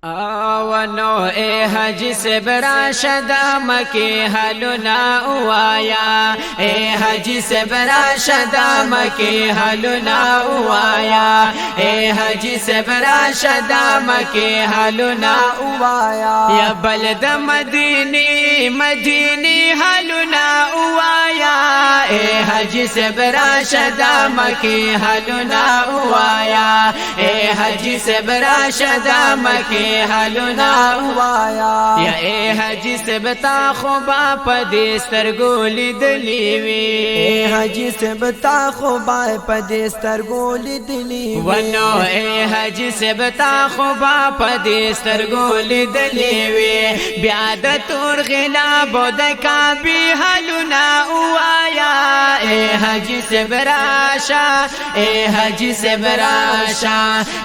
ونو اے حج سے براشد مکی حلنا اوایا اے حج سے براشد مکی حلنا اوایا اے حج سے براشد مکی حلنا اوایا یا بلد مدینی مدینی حلنا اوایا اے حج سے براشد مکی حلنا اوایا اے حج سے براشد مکی حلنا اوایا یا اے حج سے بتا خوبا پدی سترګول دلی وی اے حج سے بتا خوبا پدی سترګول دلی وی ونو اے حج سے بتا خوبا پدی سترګول دلی وی بیا د تور غلا بود کعبه حلنا اوایا اے حج سے براشا اے حج سے براشا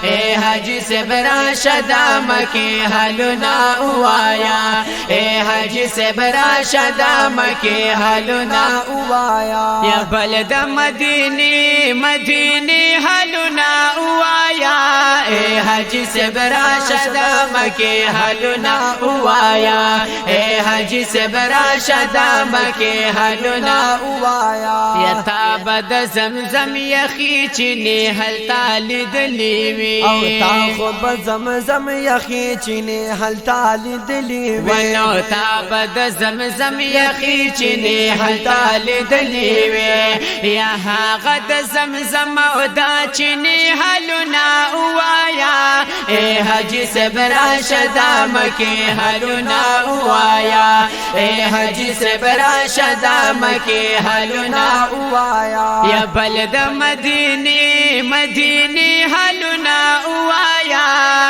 اے حج سے براشا مکی حلنا اوایا اے حج سے براشد مکی حلنا اوایا یا بلد مدینی مدینی حلنا اوایا اے حج سے براشد مکی حلنا اوایا اے حج سے براشد مکی حلنا اوایا یا تابد زمزم یخی چنی حل تالد لیوی او تا خوب زمزم یخی چینه حلتا لیدلی وی ونو تابد زمزم یخی چینه حلتا لیدلی وی یا هاغد زمزم او دا چینه حلنا اوایا اے حج سے براشد مکی حلنا اوایا اے حج سے براشد مکی حلنا اوایا یا بلد مدینی مدینی حلنا اوایا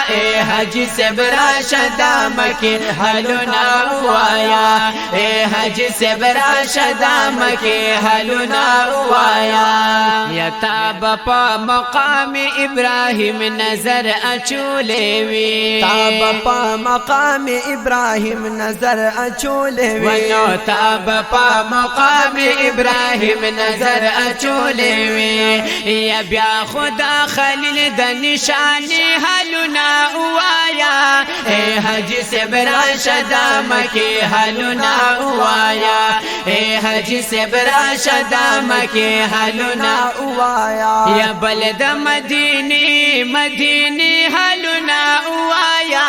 اے حج سے براشد مکی حلنا اوایا اے حج سے براشد مکی حلنا اوایا یا تاب پا مقام ابراہیم نظر اچولے وی تاب پا مقام ابراہیم نظر اچولے وی ونو تاب پا مقام ابراہیم نظر اچولے وی یا بیا خدا خلیل د نشانی حلنا اوایا اے حج سے براشد مکی حلنا اوایا اے حج سے براشد مکی حلنا اوایا یا بلد مدینی مدینی حلنا اوایا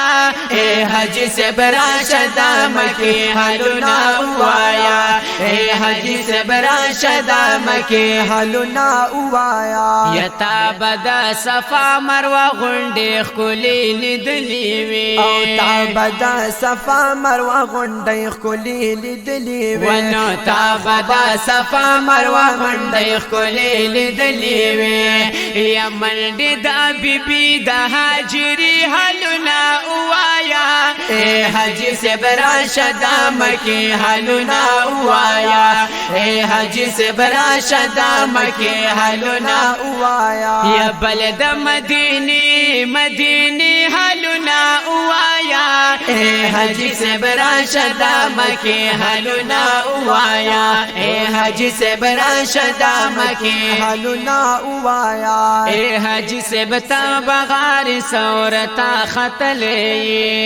اے حج سے براشد مکی حلنا اوایا اے حج سے براشد مکی حلنا اوایا یا تابد صفا مروه غونډې ښکلې لیدلې وی او تابد صفا مروه غونډې ښکلې لیدلې وی ونو تابد صفا مروه غونډې ښکلې لیدلې وی یا منډې د بیبي د هاجري حلنا اوایا اے حج سے براشد مکی حلنا اوایا اے حج سے براشد مکی حلنا اوایا یا بلد مدینی مدینی حلنا اوایا اے حج سے براشد مکی حلنا اوایا اے حج سے براشد مکی حلنا اوایا اے حج سے بتا بغار سورتا خطلے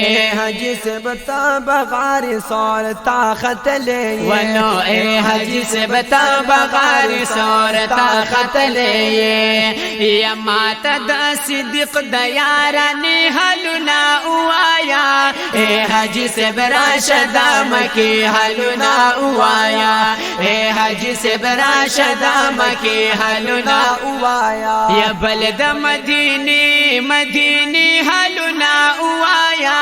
اے حج سے بتا بغار سورتا خطلے ونو اے حج سے بتا بغار سورتا خطلے یا ماتا دا صدق دا یارانی حلنا اوایا اے حج سے براشد مکی حلنا اوایا اے حج سے براشد مکی حلنا اوایا یا بلد مدینی مدینی حلنا اوایا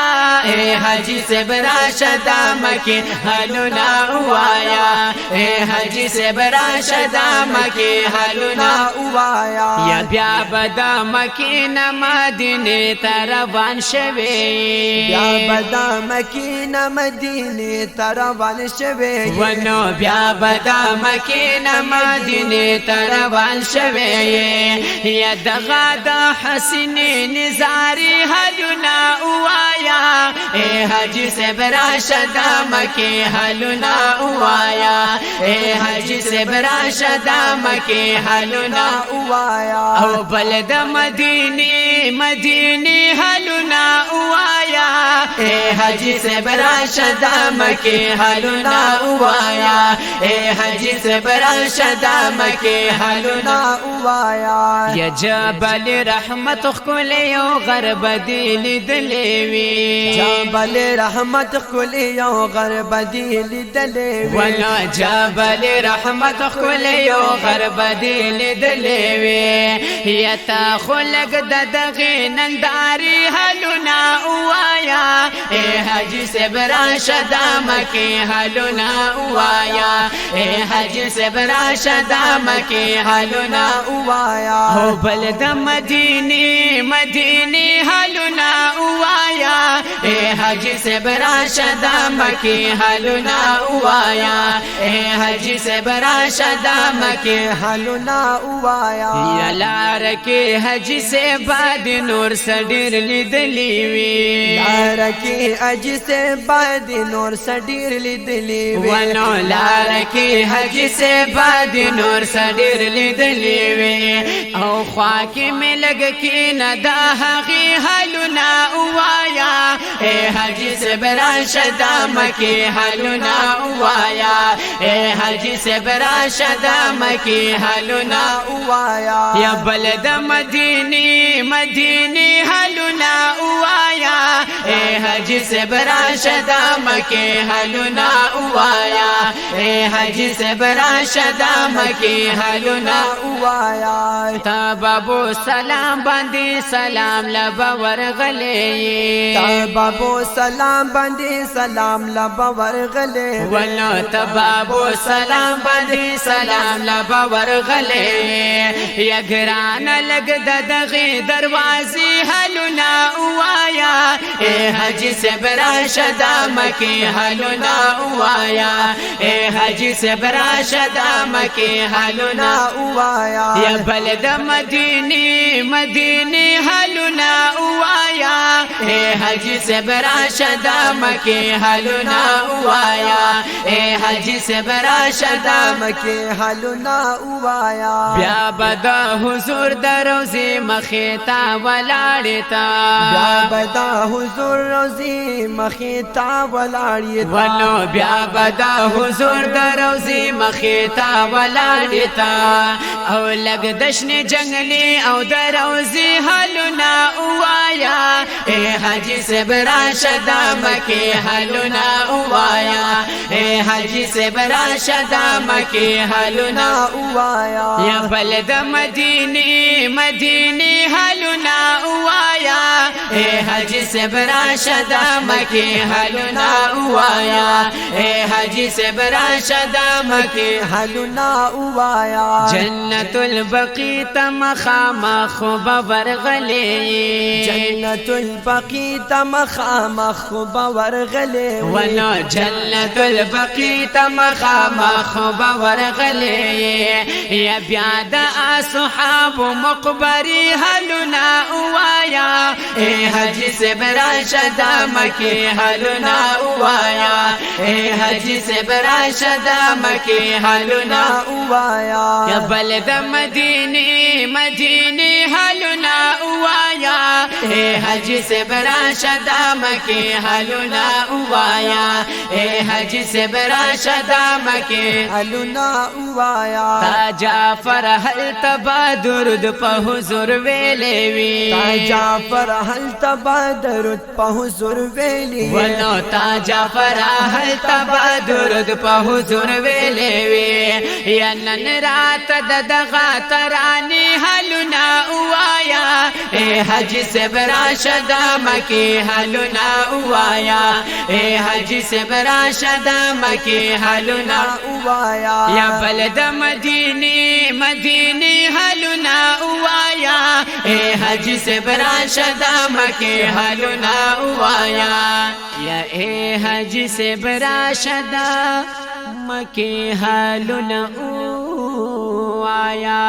اے حج سے براشد مکی حلنا اوایا اے حج سے براشد مکی حلنا اوایا یا بیا بدا مکی نا مدینه تروان شوی بیا بدا مکی نا مدینه تروان شوی ونو بیا بدا مکی نا مدینه تروان شوی یا دغا دا حسین نزاری حلنا اوایا اے حج سے براشد مکی حلنا اوایا اے حج سے براشد مکی حلنا اوایا او بلد مدینی مدینی حلنا اوایا حاجی سے براشد مکی حالنا اوایا اے حاجی سے براشد مکی حالنا اوایا یا جبل رحمت خلی و غرب دیل دلیوی جبل رحمت خلی و غرب دیل دلیوی ولا جبل رحمت خلی و غرب دیل دلیوی یتا خلق ددغی ننداری حلنا اوایا اے حاجی سے براشد مکی حالنا اوایا اے حاجی سے براشد مکی حالنا اوایا ہو بلد مدینی مدینی حالنا اوایا اے حاجی سے براشد مکی حالنا اوایا اے حاجی سے براشد مکی حالنا اوایا یا لار کے حج سے بعد نور سڈیر لیدلی وی لار کی حج سے بعد نور سڈیر لیدلی وی ونو لار کے حج سے بعد نور سڈیر لیدلی وی او خواکی میں لگ کی ندا حقی حالنا اوایا اے حج سے براشد مکی حالنا اوایا اے حج سے براشد مکی حالنا اوایا یا بلد مدینی مدینی حالنا اوایا اے حج سے براشد مکی حالنا اوایا اے حج سے براشد مکی حالنا اوایا تابابو سلام باندی سلام لبا ورغلی تابابو سلام باندی سلام لبا ورغلی ولو تبابو سلام باندی سلام لبا ورغلی یا گران لگ ددغی دروازی حلنا اوایا اے حج سے براشد مکی حلنا اوایا اے حج سے براشد مکی حلنا اوایا یا بلد مدینی مدینی حلنا اوایا اے حج سے براشد مکی حلنا اوایا اے حج سے براشد مکی حالنا اوایا بیا بدا حضور دروزی مخیتا ولاڑتا بیا بدا حضور روزی مخیتا ولاړی ولو بیا بدا حضور دروزی مخیتا ولاڑتا او لگ دشن جنگلی او دروزی حلنا اوایا اے حج سے براشد مکی حلنا اوایا اے حج سے براشد مکی حلنا اوایا یا بلد مدینی مدینی حالنا اوایا اے حج سے براشد مکی حالنا اوایا اے حج سے براشد مکی حالنا اوایا جنت البقی تمخام خوب ورغلی جنت البقی تمخام خوب ورغلی ونو جنت البقی تمخام خوب ورغلی یا بیاد اصحاب مقبری حلنا اوایا اے حج سے براشد مکی حلنا اوایا اے حج سے براشد مکی حلنا اوایا یا بلد مدینی مدینی حلنا اوایا اے حج سے براشد مکی حلنا اوایا اے حج سے براشد مکی حالنا اوایا تا جعفر هل تبا درود په حضور ویلې وی تا جعفر هل تبا درود په حضور ویلی ولو تا جعفر هل تبا درود په حضور ویلې وی یا نن رات دغه ترانی حلنا اوایا اے حج سے براشد مکی حلنا اوایا اے حج سے براشد مکی حلنا اوایا یا بلد مدینی مدینی حلنا اوایا اے حج سے براشد مکی حلنا اوایا یا اے حج سے براشد مکی حلنا اوایا